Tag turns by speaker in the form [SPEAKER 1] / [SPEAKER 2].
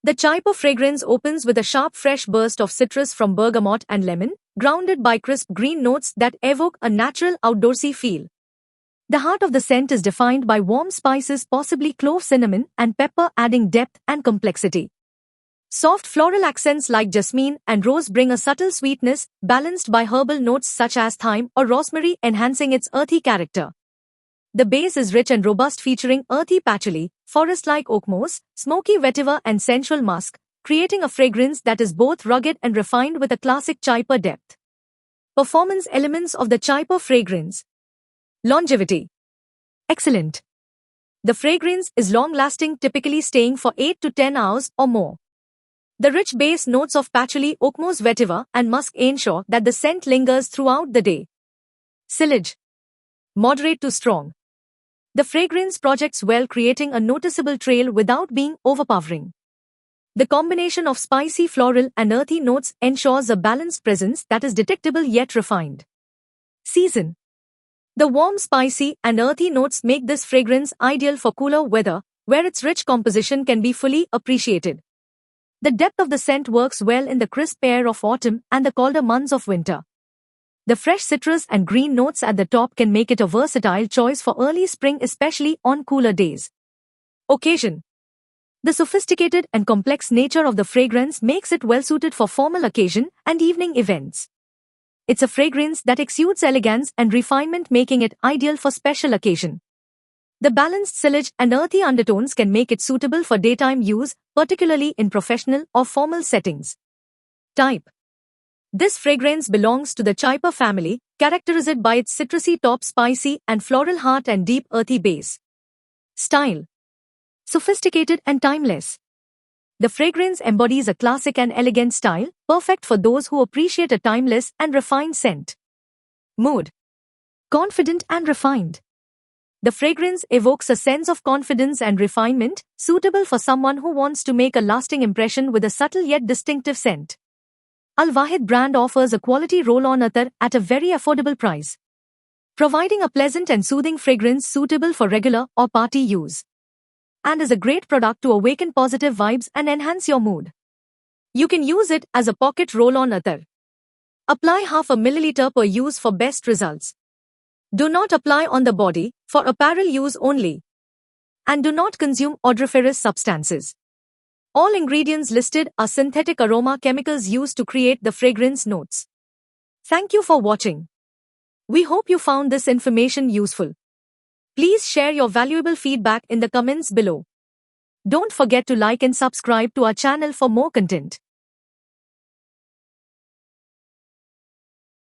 [SPEAKER 1] The Chaipa fragrance opens with a sharp fresh burst of citrus from bergamot and lemon, grounded by crisp green notes that evoke a natural outdoorsy feel. The heart of the scent is defined by warm spices, possibly clove, cinnamon, and pepper, adding depth and complexity. Soft floral accents like jasmine and rose bring a subtle sweetness, balanced by herbal notes such as thyme or rosemary, enhancing its earthy character. The base is rich and robust, featuring earthy patchouli, forest-like oak moss, smoky vetiver, and sensual musk, creating a fragrance that is both rugged and refined with a classic Chaipa depth. Performance elements of the Chaipa fragrance. Longevity. Excellent. The fragrance is long-lasting, typically staying for 8 to 10 hours or more. The rich base notes of patchouli, oak moss, vetiver, and musk ensure that the scent lingers throughout the day. Sillage. Moderate to strong. The fragrance projects well, creating a noticeable trail without being overpowering. The combination of spicy, floral, and earthy notes ensures a balanced presence that is detectable yet refined. Season. The warm, spicy, and earthy notes make this fragrance ideal for cooler weather, where its rich composition can be fully appreciated. The depth of the scent works well in the crisp air of autumn and the colder months of winter. The fresh citrus and green notes at the top can make it a versatile choice for early spring, especially on cooler days. Occasion. The sophisticated and complex nature of the fragrance makes it well-suited for formal occasion and evening events. It's a fragrance that exudes elegance and refinement, making it ideal for special occasion. The balanced sillage and earthy undertones can make it suitable for daytime use, particularly in professional or formal settings. Type. This fragrance belongs to the Chaipa family, characterized by its citrusy top, spicy and floral heart, and deep earthy base. Style. Sophisticated and timeless. The fragrance embodies a classic and elegant style, perfect for those who appreciate a timeless and refined scent. Mood. Confident and refined. The fragrance evokes a sense of confidence and refinement, suitable for someone who wants to make a lasting impression with a subtle yet distinctive scent. Al Wahid brand offers a quality roll-on attar at a very affordable price, providing a pleasant and soothing fragrance suitable for regular or party use, and is a great product to awaken positive vibes and enhance your mood. You can use it as a pocket roll-on attar. Apply 0.5 ml per use for best results. Do not apply on the body, for apparel use only. And do not consume odoriferous substances. All ingredients listed are synthetic aroma chemicals used to create the fragrance notes. Thank you for watching. We hope you found this information useful. Please share your valuable feedback in the comments below. Don't forget to like and subscribe to our channel for more content.